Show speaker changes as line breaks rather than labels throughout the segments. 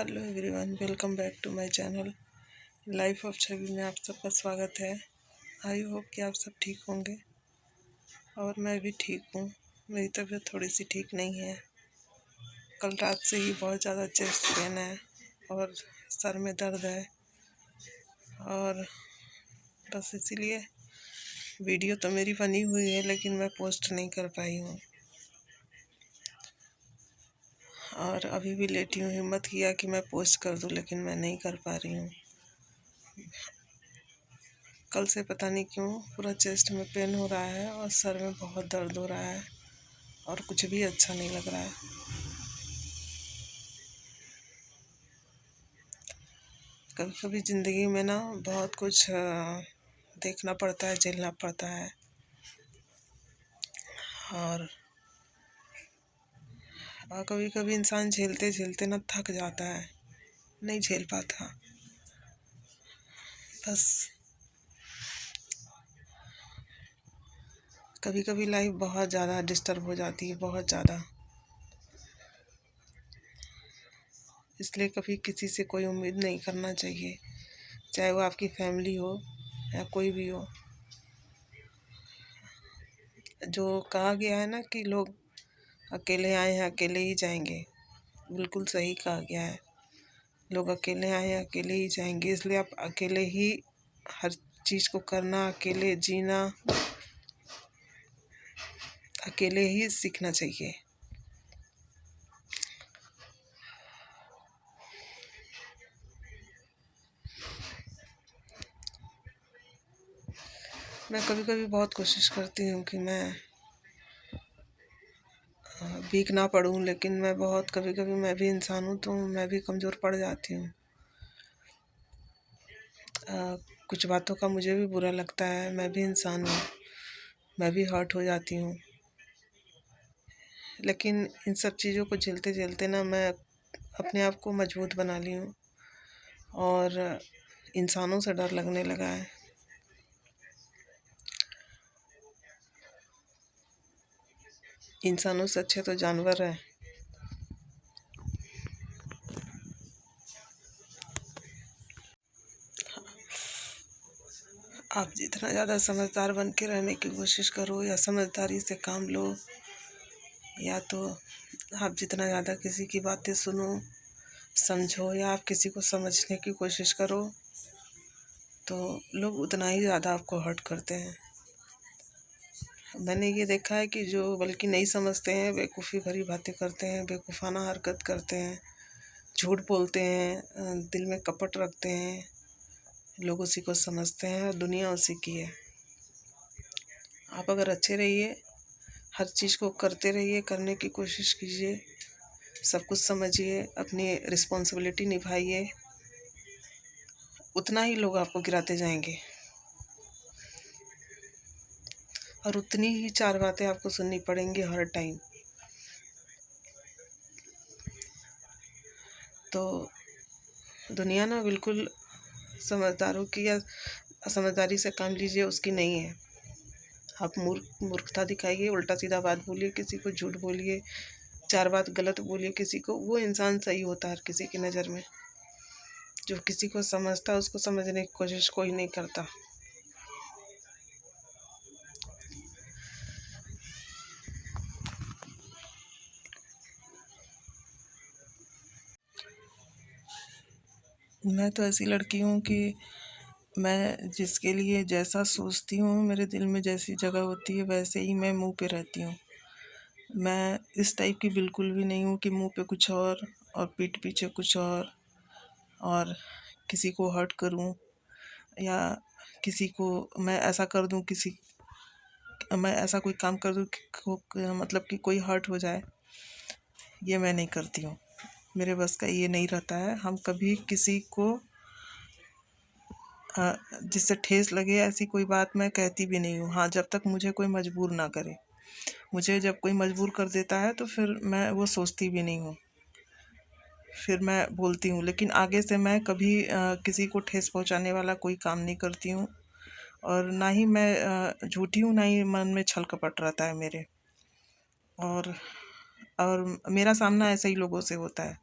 Hello everyone, welcome back to my channel life of Chhavi में आप सबका स्वागत है। आई होप कि आप सब ठीक होंगे और मैं भी ठीक हूँ। मेरी तबीयत थोड़ी सी ठीक नहीं है। कल रात से ही बहुत ज़्यादा चेस्ट पेन है और सर में दर्द है, और बस इसीलिए वीडियो तो मेरी बनी हुई है लेकिन मैं पोस्ट नहीं कर पाई हूँ। और अभी भी लेटी हूँ। हिम्मत किया कि मैं पोस्ट कर दूँ लेकिन मैं नहीं कर पा रही हूँ। कल से पता नहीं क्यों पूरा चेस्ट में पेन हो रहा है और सर में बहुत दर्द हो रहा है और कुछ भी अच्छा नहीं लग रहा है। कभी कभी ज़िंदगी में ना बहुत कुछ देखना पड़ता है, झेलना पड़ता है, और कभी कभी इंसान झेलते झेलते ना थक जाता है, नहीं झेल पाता। बस कभी कभी लाइफ बहुत ज़्यादा डिस्टर्ब हो जाती है, बहुत ज़्यादा। इसलिए कभी किसी से कोई उम्मीद नहीं करना चाहिए, चाहे वो आपकी फैमिली हो या कोई भी हो। जो कहा गया है ना कि लोग अकेले आए हैं अकेले ही जाएंगे, बिल्कुल सही कहा गया है। लोग अकेले आए हैं अकेले ही जाएंगे, इसलिए आप अकेले ही हर चीज़ को करना, अकेले जीना, अकेले ही सीखना चाहिए। मैं कभी कभी बहुत कोशिश करती हूँ कि मैं वीक ना पड़ूँ, लेकिन मैं बहुत कभी कभी मैं भी इंसान हूँ तो मैं भी कमज़ोर पड़ जाती हूँ। कुछ बातों का मुझे भी बुरा लगता है, मैं भी इंसान हूँ, मैं भी हर्ट हो जाती हूँ। लेकिन इन सब चीज़ों को झेलते झेलते ना मैं अपने आप को मजबूत बना ली हूँ और इंसानों से डर लगने लगा है। इंसानों से अच्छे तो जानवर हैं। आप जितना ज़्यादा समझदार बन के रहने की कोशिश करो या समझदारी से काम लो, या तो आप जितना ज़्यादा किसी की बातें सुनो, समझो, या आप किसी को समझने की कोशिश करो, तो लोग उतना ही ज़्यादा आपको हर्ट करते हैं। मैंने ये देखा है कि जो बल्कि नहीं समझते हैं, बेवकूफ़ी भरी बातें करते हैं, बेवकूफ़ाना हरकत करते हैं, झूठ बोलते हैं, दिल में कपट रखते हैं, लोग उसी को समझते हैं और दुनिया उसी की है। आप अगर अच्छे रहिए, हर चीज़ को करते रहिए, करने की कोशिश कीजिए, सब कुछ समझिए, अपनी रिस्पॉन्सिबिलिटी निभाइए, उतना ही लोग आपको गिराते जाएंगे और उतनी ही चार बातें आपको सुननी पड़ेंगी हर टाइम। तो दुनिया ना बिल्कुल समझदारों की या समझदारी से काम लीजिए उसकी नहीं है। आप मूर्खता दिखाइए, उल्टा सीधा बात बोलिए, किसी को झूठ बोलिए, चार बात गलत बोलिए किसी को, वो इंसान सही होता है हर किसी की नज़र में। जो किसी को समझता है उसको समझने की कोशिश कोई नहीं करता। मैं तो ऐसी लड़की हूँ कि मैं जिसके लिए जैसा सोचती हूँ, मेरे दिल में जैसी जगह होती है वैसे ही मैं मुंह पे रहती हूँ। मैं इस टाइप की बिल्कुल भी नहीं हूँ कि मुंह पे कुछ और पीठ पीछे कुछ और किसी को हर्ट करूँ, या किसी को मैं ऐसा कर दूँ, मैं ऐसा कोई काम कर दूँ मतलब कि कोई हर्ट हो जाए। ये मैं नहीं करती हूँ, मेरे बस का ये नहीं रहता है। हम कभी किसी को जिससे ठेस लगे ऐसी कोई बात मैं कहती भी नहीं हूँ। हाँ, जब तक मुझे कोई मजबूर ना करे। मुझे जब कोई मजबूर कर देता है तो फिर मैं वो सोचती भी नहीं हूँ, फिर मैं बोलती हूँ। लेकिन आगे से मैं कभी किसी को ठेस पहुँचाने वाला कोई काम नहीं करती हूँ, और ना ही मैं झूठी हूँ, ना ही मन में छल कपट रहता है मेरे। और मेरा सामना ऐसे ही लोगों से होता है।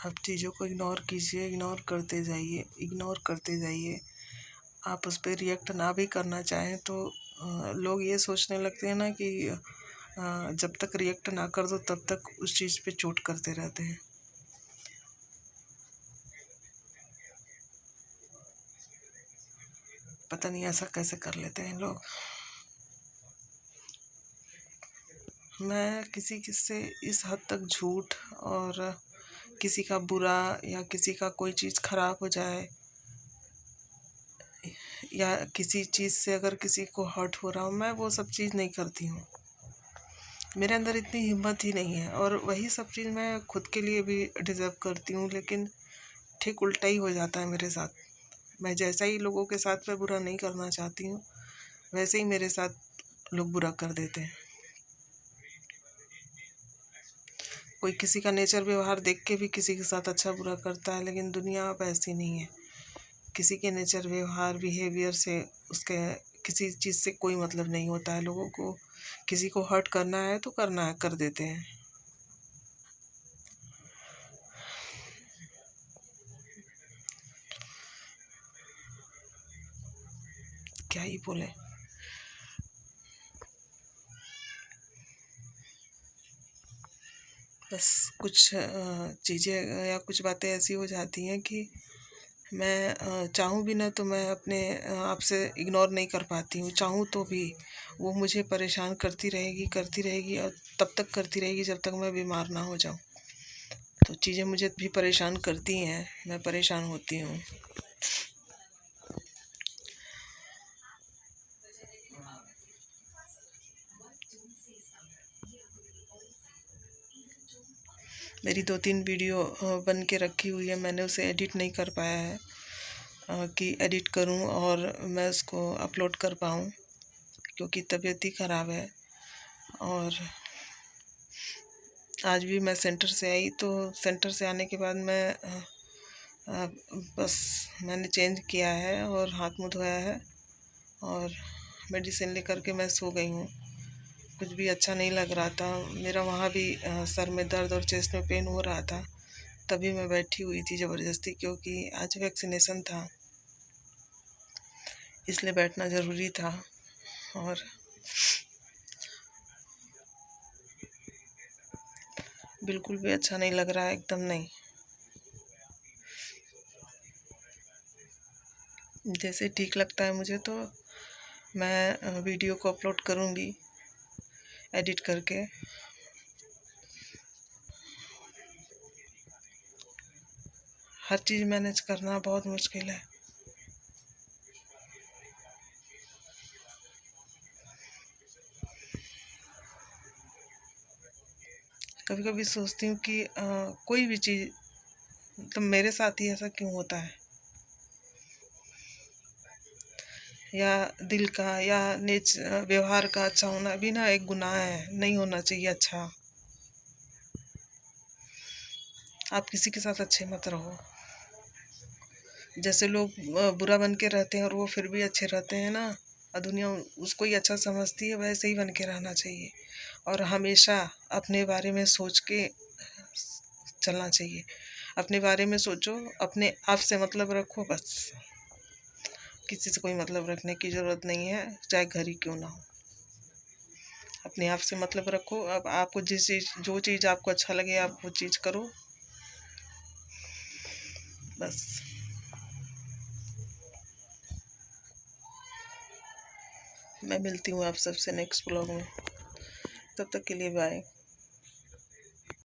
आप चीज़ों को इग्नोर कीजिए, इग्नोर करते जाइए। आप उस पर रिएक्ट ना भी करना चाहें तो लोग ये सोचने लगते हैं ना कि जब तक रिएक्ट ना कर दो तब तक उस चीज़ पे चोट करते रहते हैं। पता नहीं ऐसा कैसे कर लेते हैं लोग। मैं किसी से इस हद तक झूठ और किसी का बुरा या किसी का कोई चीज़ खराब हो जाए या किसी चीज़ से अगर किसी को हर्ट हो रहा हो, मैं वो सब चीज़ नहीं करती हूँ। मेरे अंदर इतनी हिम्मत ही नहीं है। और वही सब चीज़ मैं खुद के लिए भी डिज़र्व करती हूँ, लेकिन ठीक उल्टा ही हो जाता है मेरे साथ। मैं जैसा ही लोगों के साथ में बुरा नहीं करना चाहती हूँ, वैसे ही मेरे साथ लोग बुरा कर देते हैं। कोई किसी का नेचर व्यवहार देख के भी किसी के साथ अच्छा बुरा करता है, लेकिन दुनिया अब ऐसी नहीं है। किसी के नेचर व्यवहार बिहेवियर से उसके किसी चीज़ से कोई मतलब नहीं होता है। लोगों को किसी को हर्ट करना है तो करना है, कर देते हैं। क्या ही बोले। बस कुछ चीज़ें या कुछ बातें ऐसी हो जाती हैं कि मैं चाहूँ भी ना तो मैं अपने आप से इग्नोर नहीं कर पाती हूँ। चाहूँ तो भी वो मुझे परेशान करती रहेगी और तब तक करती रहेगी जब तक मैं बीमार ना हो जाऊँ। तो चीज़ें मुझे भी परेशान करती हैं, मैं परेशान होती हूँ। मेरी 2-3 वीडियो बन के रखी हुई है, मैंने उसे एडिट नहीं कर पाया है कि एडिट करूं और मैं उसको अपलोड कर पाऊं, क्योंकि तबीयत ही ख़राब है। और आज भी मैं सेंटर से आई तो सेंटर से आने के बाद मैं बस मैंने चेंज किया है और हाथ मुँह धोया है और मेडिसिन लेकर के मैं सो गई हूँ। कुछ भी अच्छा नहीं लग रहा था मेरा, वहाँ भी सर में दर्द और चेस्ट में पेन हो रहा था, तभी मैं बैठी हुई थी ज़बरदस्ती, क्योंकि आज वैक्सीनेशन था इसलिए बैठना ज़रूरी था। और बिल्कुल भी अच्छा नहीं लग रहा है, एकदम नहीं। जैसे ठीक लगता है मुझे तो मैं वीडियो को अपलोड करूँगी एडिट करके। हर चीज़ मैनेज करना बहुत मुश्किल है। कभी कभी सोचती हूँ कि कोई भी चीज़ मतलब मेरे साथ ही ऐसा क्यों होता है, या दिल का या व्यवहार का अच्छा होना भी ना एक गुनाह है, नहीं होना चाहिए अच्छा। आप किसी के साथ अच्छे मत रहो। जैसे लोग बुरा बन के रहते हैं और वो फिर भी अच्छे रहते हैं ना, और दुनिया उसको ही अच्छा समझती है, वैसे ही बन के रहना चाहिए। और हमेशा अपने बारे में सोच के चलना चाहिए। अपने बारे में सोचो, अपने आप से मतलब रखो बस। किसी से कोई मतलब रखने की ज़रूरत नहीं है, चाहे घर ही क्यों ना हो। अपने आप से मतलब रखो। अब आपको जो चीज़ आपको अच्छा लगे आप वो चीज़ करो बस। मैं मिलती हूँ आप सबसे नेक्स्ट ब्लॉग में, तब तक के लिए बाय।